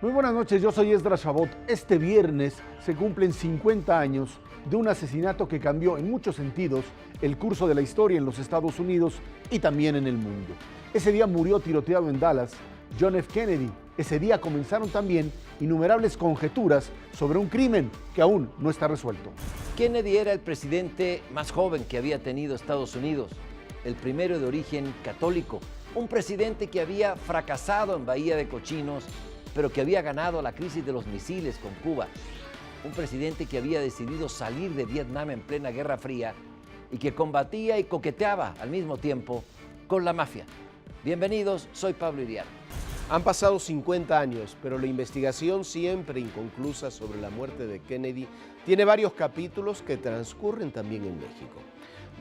Muy buenas noches, yo soy Esdras Chabot. Este viernes se cumplen 50 años de un asesinato que cambió en muchos sentidos el curso de la historia en los Estados Unidos y también en el mundo. Ese día murió tiroteado en Dallas John F. Kennedy. Ese día comenzaron también innumerables conjeturas sobre un crimen que aún no está resuelto. Kennedy era el presidente más joven que había tenido Estados Unidos, el primero de origen católico, un presidente que había fracasado en Bahía de Cochinos, pero que había ganado la crisis de los misiles con Cuba, un presidente que había decidido salir de Vietnam en plena Guerra Fría y que combatía y coqueteaba al mismo tiempo con la mafia. Bienvenidos, soy Pablo Iriar. Han pasado 50 años, pero la investigación siempre inconclusa sobre la muerte de Kennedy tiene varios capítulos que transcurren también en México.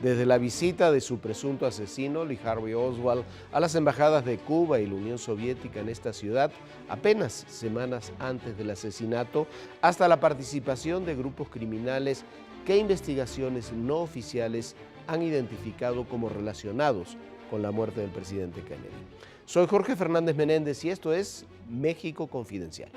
Desde la visita de su presunto asesino, Lee Harvey Oswald, a las embajadas de Cuba y la Unión Soviética en esta ciudad, apenas semanas antes del asesinato, hasta la participación de grupos criminales que investigaciones no oficiales han identificado como relacionados con la muerte del presidente Kennedy. Soy Jorge Fernández Menéndez y esto es México Confidencial.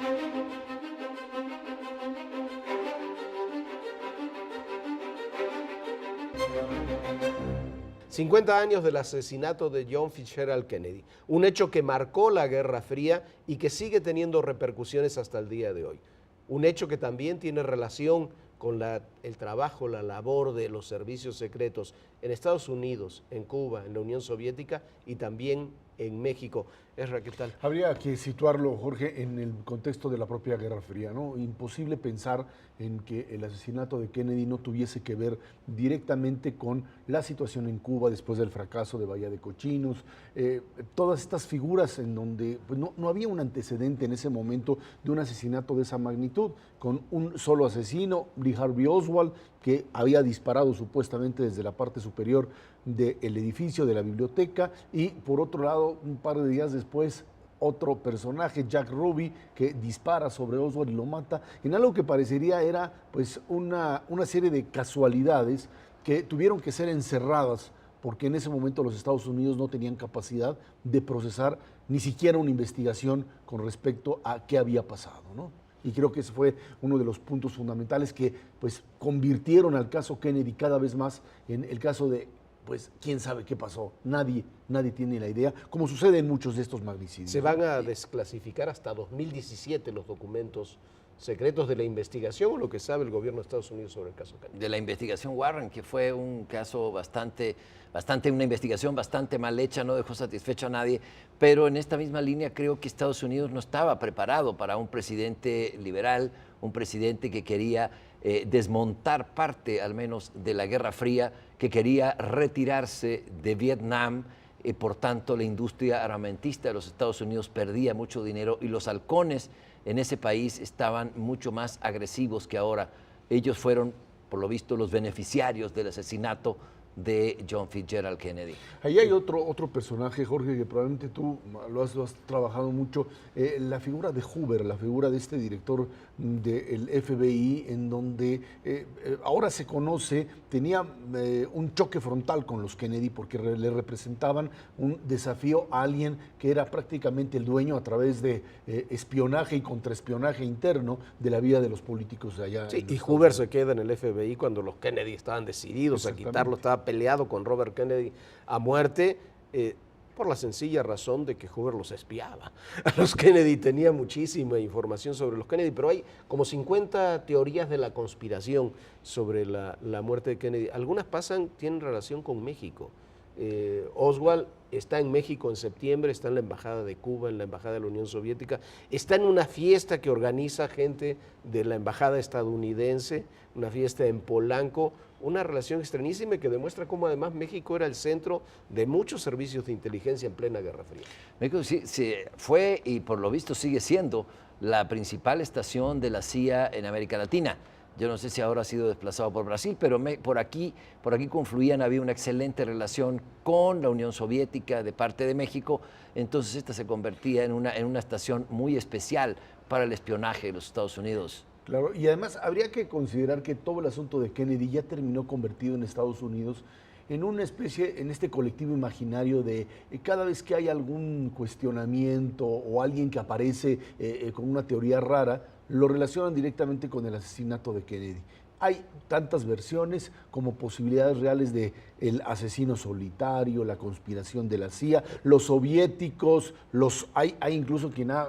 ...50 años del asesinato de John Fitzgerald Kennedy, un hecho que marcó la Guerra Fría y que sigue teniendo repercusiones hasta el día de hoy. Un hecho que también tiene relación con el trabajo, la labor de los servicios secretos en Estados Unidos, en Cuba, en la Unión Soviética y también en México. Esra, ¿qué tal? Habría que situarlo, Jorge, en el contexto de la propia Guerra Fría, ¿no? Imposible pensar en que el asesinato de Kennedy no tuviese que ver directamente con la situación en Cuba después del fracaso de Bahía de Cochinos, todas estas figuras en donde pues, no había un antecedente en ese momento de un asesinato de esa magnitud, con un solo asesino, Lee Harvey Oswald, que había disparado supuestamente desde la parte superior del edificio de la biblioteca, y por otro lado, un par de días después, otro personaje, Jack Ruby, que dispara sobre Oswald y lo mata, en algo que parecería era pues una serie de casualidades que tuvieron que ser encerradas, porque en ese momento los Estados Unidos no tenían capacidad de procesar ni siquiera una investigación con respecto a qué había pasado, ¿no? Y creo que ese fue uno de los puntos fundamentales que pues, convirtieron al caso Kennedy cada vez más en el caso de, pues, quién sabe qué pasó. Nadie tiene la idea, como sucede en muchos de estos magnicidios. Se van a desclasificar hasta 2017 los documentos secretos de la investigación o lo que sabe el gobierno de Estados Unidos sobre el caso Kennedy. De la investigación Warren, que fue un caso una investigación bastante mal hecha, no dejó satisfecho a nadie, pero en esta misma línea creo que Estados Unidos no estaba preparado para un presidente liberal, un presidente que quería desmontar parte al menos de la Guerra Fría, que quería retirarse de Vietnam. Por tanto, la industria armamentista de los Estados Unidos perdía mucho dinero y los halcones en ese país estaban mucho más agresivos que ahora. Ellos fueron, por lo visto, los beneficiarios del asesinato de John Fitzgerald Kennedy. Ahí hay otro personaje, Jorge, que probablemente tú lo has trabajado mucho, la figura de Hoover, la figura de este director del FBI, en donde ahora se conoce, tenía un choque frontal con los Kennedy porque le representaban un desafío a alguien que era prácticamente el dueño a través de espionaje y contraespionaje interno de la vida de los políticos de allá. Sí, y Hoover se queda en el FBI cuando los Kennedy estaban decididos a quitarlo, estaba peleado con Robert Kennedy a muerte, por la sencilla razón de que Hoover los espiaba. A los Kennedy tenía muchísima información sobre los Kennedy, pero hay como 50 teorías de la conspiración sobre la muerte de Kennedy. Algunas tienen relación con México. Oswald está en México en septiembre, está en la Embajada de Cuba, en la Embajada de la Unión Soviética, está en una fiesta que organiza gente de la Embajada estadounidense, una fiesta en Polanco, una relación extrañísima que demuestra cómo además México era el centro de muchos servicios de inteligencia en plena Guerra Fría. México sí, fue y por lo visto sigue siendo la principal estación de la CIA en América Latina. Yo no sé si ahora ha sido desplazado por Brasil, pero por aquí confluían, había una excelente relación con la Unión Soviética de parte de México, entonces esta se convertía en una estación muy especial para el espionaje de los Estados Unidos. Claro, y además habría que considerar que todo el asunto de Kennedy ya terminó convertido en Estados Unidos en una especie, en este colectivo imaginario de cada vez que hay algún cuestionamiento o alguien que aparece con una teoría rara, lo relacionan directamente con el asesinato de Kennedy. Hay tantas versiones como posibilidades reales de el asesino solitario, la conspiración de la CIA, los soviéticos, hay incluso quien ha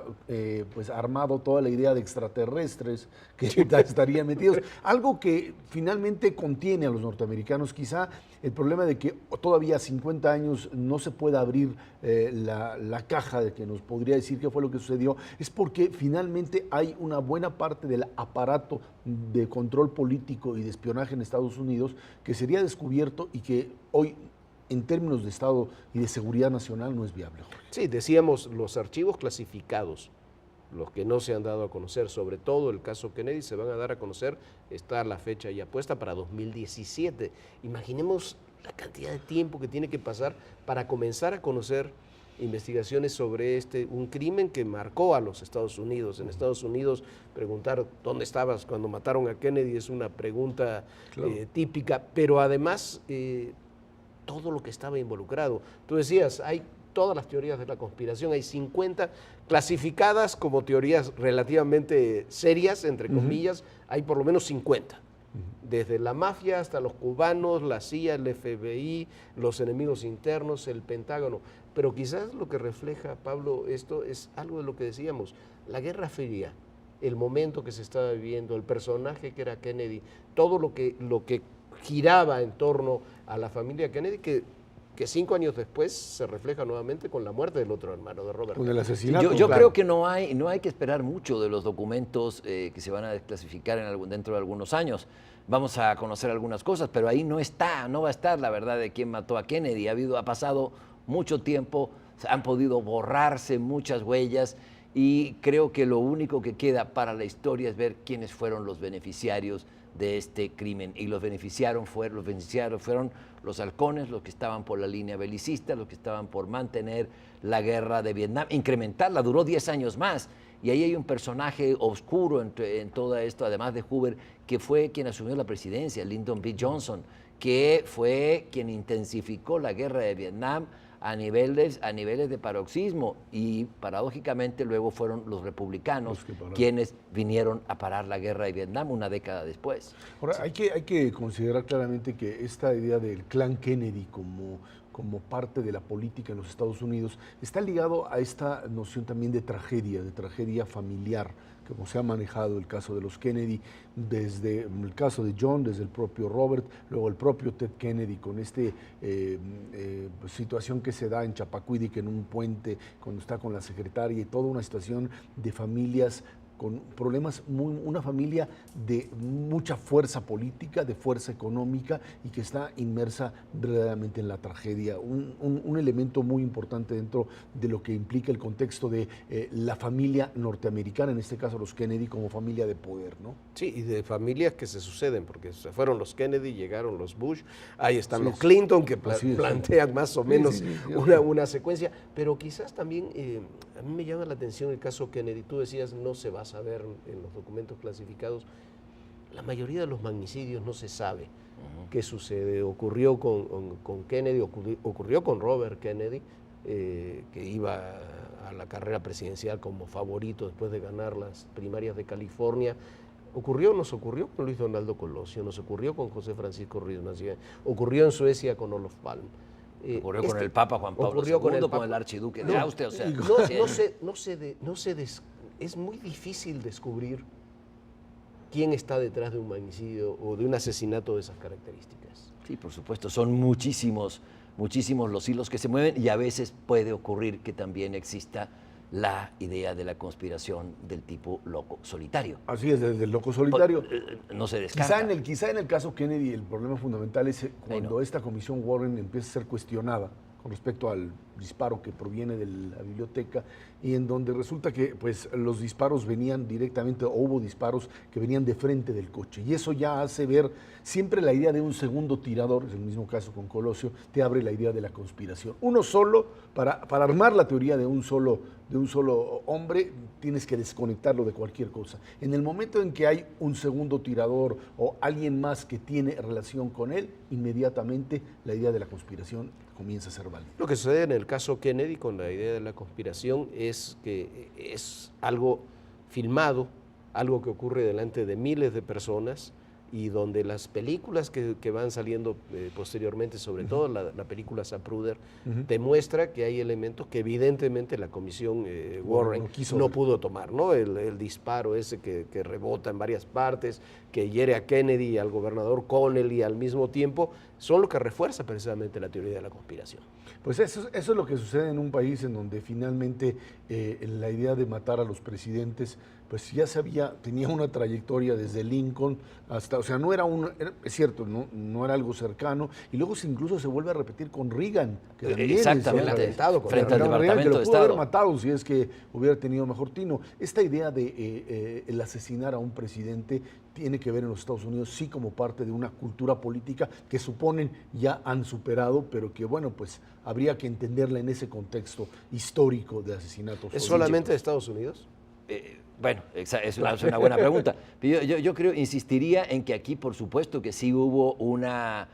pues armado toda la idea de extraterrestres que estarían metidos. Algo que finalmente contiene a los norteamericanos, quizá el problema de que todavía a 50 años no se pueda abrir la caja de que nos podría decir qué fue lo que sucedió, es porque finalmente hay una buena parte del aparato de control político y de espionaje en Estados Unidos que sería descubierto y que hoy, en términos de Estado y de seguridad nacional, no es viable. Sí, decíamos, los archivos clasificados, los que no se han dado a conocer, sobre todo el caso Kennedy, se van a dar a conocer, está la fecha ya puesta para 2017. Imaginemos la cantidad de tiempo que tiene que pasar para comenzar a conocer investigaciones sobre un crimen que marcó a los Estados Unidos. En Estados Unidos, preguntar dónde estabas cuando mataron a Kennedy es una pregunta típica, pero además todo lo que estaba involucrado. Tú decías, hay todas las teorías de la conspiración, hay 50 clasificadas como teorías relativamente serias, entre comillas, hay por lo menos 50. Desde la mafia hasta los cubanos, la CIA, el FBI, los enemigos internos, el Pentágono. Pero quizás lo que refleja, Pablo, esto es algo de lo que decíamos, la Guerra Fría, el momento que se estaba viviendo, el personaje que era Kennedy, todo lo que giraba en torno a la familia Kennedy, que 5 años después se refleja nuevamente con la muerte del otro hermano de Robert. Con el asesinato. Yo creo que no hay que esperar mucho de los documentos que se van a desclasificar dentro de algunos años. Vamos a conocer algunas cosas, pero ahí no va a estar la verdad de quién mató a Kennedy. Ha pasado mucho tiempo, han podido borrarse muchas huellas y creo que lo único que queda para la historia es ver quiénes fueron los beneficiarios de este crimen. Y los beneficiarios fueron los halcones, los que estaban por la línea belicista, los que estaban por mantener la guerra de Vietnam, incrementarla, duró 10 años más. Y ahí hay un personaje oscuro en todo esto, además de Hoover, que fue quien asumió la presidencia, Lyndon B. Johnson, que fue quien intensificó la guerra de Vietnam a niveles de paroxismo, y paradójicamente luego fueron los republicanos quienes vinieron a parar la guerra de Vietnam una década después. Ahora, hay que considerar claramente que esta idea del clan Kennedy como parte de la política en los Estados Unidos está ligado a esta noción también de tragedia familiar, como se ha manejado el caso de los Kennedy, desde el caso de John, desde el propio Robert, luego el propio Ted Kennedy, con esta situación que se da en Chappaquiddick, en un puente, cuando está con la secretaria, y toda una situación de familias con problemas, una familia de mucha fuerza política, de fuerza económica, y que está inmersa verdaderamente en la tragedia. Un elemento muy importante dentro de lo que implica el contexto de la familia norteamericana, en este caso los Kennedy, como familia de poder, ¿no? Sí, y de familias que se suceden, porque se fueron los Kennedy, llegaron los Bush, ahí están los Clinton, que plantean más o menos una secuencia, pero quizás también a mí me llama la atención el caso Kennedy. Tú decías, no se va a saber en los documentos clasificados. La mayoría de los magnicidios no se sabe qué sucede. Ocurrió con Kennedy, ocurrió con Robert Kennedy, que iba a la carrera presidencial como favorito después de ganar las primarias de California. Nos ocurrió con Luis Donaldo Colosio, nos ocurrió con José Francisco Ruiz Massieu, ocurrió en Suecia con Olof Palme. Ocurrió con el Papa Juan Pablo II, con el archiduque de Austria. O sea, es muy difícil descubrir quién está detrás de un magnicidio o de un asesinato de esas características. Sí, por supuesto, son muchísimos los hilos que se mueven, y a veces puede ocurrir que también exista la idea de la conspiración del tipo loco solitario. Así es, del loco solitario. No se descarta. Quizá en el caso Kennedy el problema fundamental es cuando esta comisión Warren empieza a ser cuestionada con respecto al disparo que proviene de la biblioteca y en donde resulta que pues los disparos venían directamente, o hubo disparos que venían de frente del coche, y eso ya hace ver siempre la idea de un segundo tirador. Es el mismo caso con Colosio, te abre la idea de la conspiración. Uno solo, para armar la teoría de un solo hombre, tienes que desconectarlo de cualquier cosa. En el momento en que hay un segundo tirador o alguien más que tiene relación con él, inmediatamente la idea de la conspiración comienza a ser válida. Lo que sucede en el caso Kennedy con la idea de la conspiración es que es algo filmado, algo que ocurre delante de miles de personas, y donde las películas que van saliendo posteriormente, sobre todo la película Zapruder, demuestra que hay elementos que evidentemente la comisión Warren no pudo tomar, ¿no? El disparo ese que rebota en varias partes, que hiere a Kennedy y al gobernador Connelly al mismo tiempo, son lo que refuerza precisamente la teoría de la conspiración. Pues eso es lo que sucede en un país en donde finalmente la idea de matar a los presidentes pues ya tenía una trayectoria desde Lincoln hasta, o sea, no era es cierto, no era algo cercano, y luego incluso se vuelve a repetir con Reagan, que también exactamente, frente al Departamento Reagan, que lo de pudo Estado. haber matado si es que hubiera tenido mejor tino. Esta idea de el asesinar a un presidente tiene que ver en los Estados Unidos sí como parte de una cultura política que suponen ya han superado, pero que bueno, pues habría que entenderla en ese contexto histórico de asesinatos. ¿Es solamente de Estados Unidos? Bueno, es una buena pregunta. Yo creo, insistiría en que aquí, por supuesto, que sí hubo una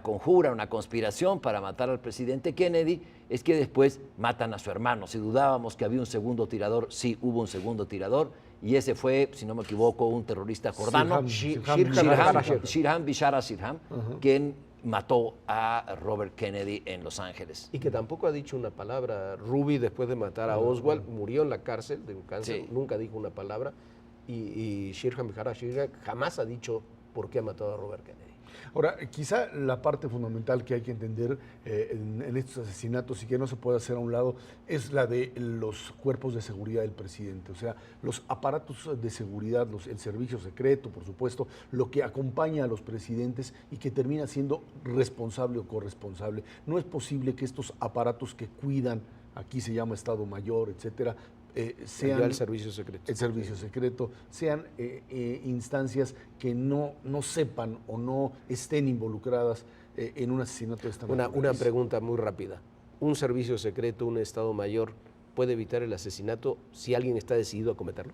conjura, una conspiración para matar al presidente Kennedy. Es que después matan a su hermano. Si dudábamos que había un segundo tirador, sí hubo un segundo tirador, y ese fue, si no me equivoco, un terrorista jordano, Shirham Bishara Shirham, quien mató a Robert Kennedy en Los Ángeles. Y que tampoco ha dicho una palabra. Ruby, después de matar a Oswald, murió en la cárcel de un cáncer, sí. Nunca dijo una palabra. Y Shirham Bishara Shirham jamás ha dicho por qué ha matado a Robert Kennedy. Ahora, quizá la parte fundamental que hay que entender en estos asesinatos y que no se puede hacer a un lado es la de los cuerpos de seguridad del presidente, o sea, los aparatos de seguridad, el servicio secreto, por supuesto, lo que acompaña a los presidentes y que termina siendo responsable o corresponsable. No es posible que estos aparatos que cuidan, aquí se llama Estado Mayor, etcétera, sean el servicio secreto. El servicio secreto, sean instancias que no sepan o no estén involucradas en un asesinato de esta naturaleza. Una pregunta muy rápida. ¿Un servicio secreto, un Estado Mayor, puede evitar el asesinato si alguien está decidido a cometerlo?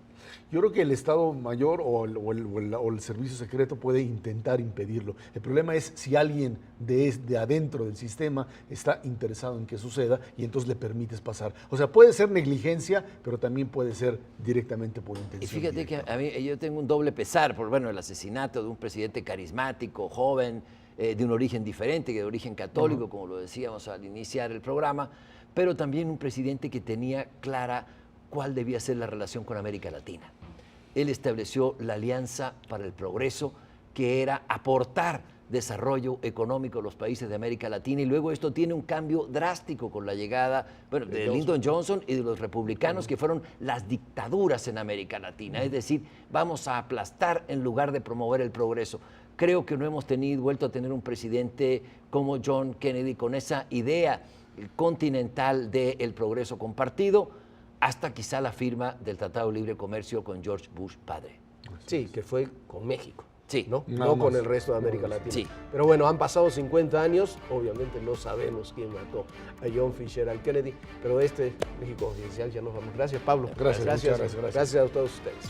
Yo creo que el Estado Mayor o el servicio secreto puede intentar impedirlo. El problema es si alguien de adentro del sistema está interesado en que suceda y entonces le permites pasar. O sea, puede ser negligencia, pero también puede ser directamente por intención. Y fíjate directa. Que a mí yo tengo un doble pesar por el asesinato de un presidente carismático, joven, de un origen diferente, de origen católico, como lo decíamos al iniciar el programa, pero también un presidente que tenía clara cuál debía ser la relación con América Latina. Él estableció la Alianza para el Progreso, que era aportar desarrollo económico a los países de América Latina, y luego esto tiene un cambio drástico con la llegada de Lyndon Johnson y de los republicanos, que fueron las dictaduras en América Latina, es decir, vamos a aplastar en lugar de promover el progreso. Creo que no hemos vuelto a tener un presidente como John Kennedy con esa idea continental del progreso compartido, hasta quizá la firma del Tratado de Libre Comercio con George Bush padre. Sí, que fue con México. Sí. No con el resto de América Latina. Sí. Pero bueno, han pasado 50 años, obviamente no sabemos quién mató a John Fitzgerald Kennedy, pero México Confidencial ya nos vamos. Gracias, Pablo. Gracias Gracias a todos ustedes.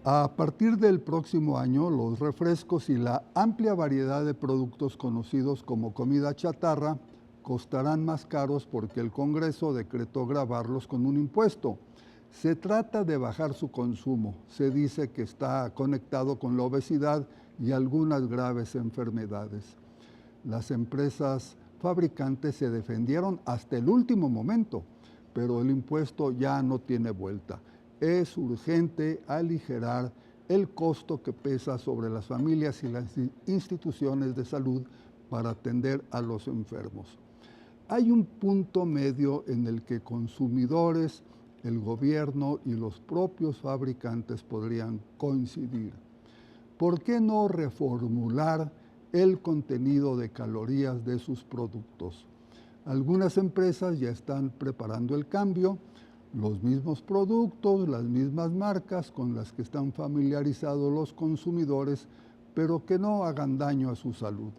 A partir del próximo año, los refrescos y la amplia variedad de productos conocidos como comida chatarra costarán más caros porque el Congreso decretó gravarlos con un impuesto. Se trata de bajar su consumo. Se dice que está conectado con la obesidad y algunas graves enfermedades. Las empresas fabricantes se defendieron hasta el último momento, pero el impuesto ya no tiene vuelta. Es urgente aligerar el costo que pesa sobre las familias y las instituciones de salud para atender a los enfermos. Hay un punto medio en el que consumidores el gobierno y los propios fabricantes podrían coincidir. ¿Por qué no reformular el contenido de calorías de sus productos? Algunas empresas ya están preparando el cambio, los mismos productos, las mismas marcas con las que están familiarizados los consumidores, pero que no hagan daño a su salud.